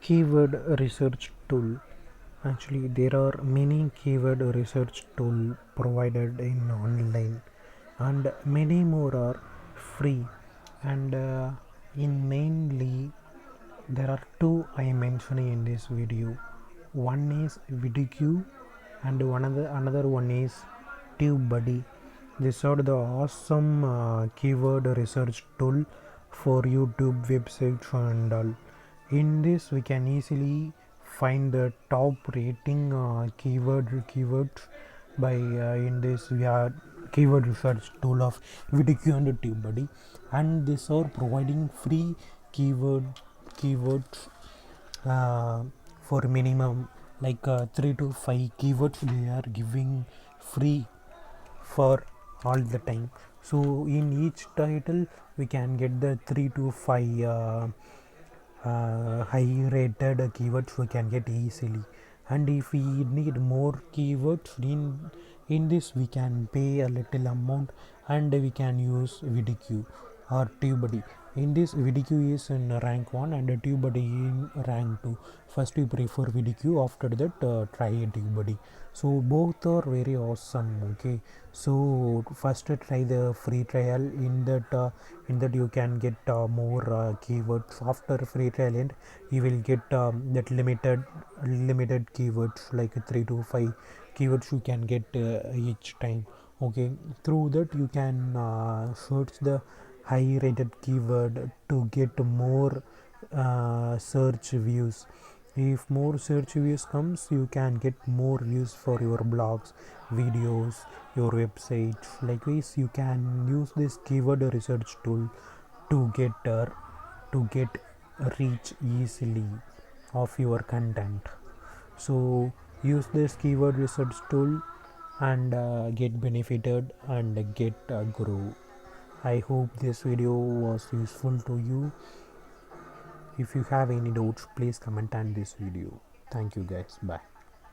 Keyword research tool. Actually, there are many keyword research tool provided in online, and many more are free. And in mainly there are two I am mentioning in this video. One is VidQ and another one is TubeBuddy. These are the awesome keyword research tool for YouTube websites and all. In this we can easily find the top rating keywords by in this we are keyword research tool of VidQ and TubeBuddy, and these are providing free keywords for minimum like 3 to 5 keywords they are giving free for all the time. So in each title we can get the 3 to 5 high rated keywords we can get easily. And if we need more keywords in this we can pay a little amount and we can use VidQ or TubeBuddy. In this VidQ is in rank 1 and TubeBuddy in rank 2. First we prefer VidQ, after that try TubeBuddy. So both are very awesome. Okay, so first try the free trial. In that you can get more keywords. After free trial end you will get that limited keywords like 3 to 5 keywords you can get each time. Okay, through that you can search the high rated keyword to get more search views. If more search views comes you can get more views for your blogs, videos, your website. Likewise you can use this keyword research tool to get reach easily of your content. So use this keyword research tool and get benefited and get grow. I hope this video was useful to you. If you have any doubts, please comment on this video. Thank you guys. Bye.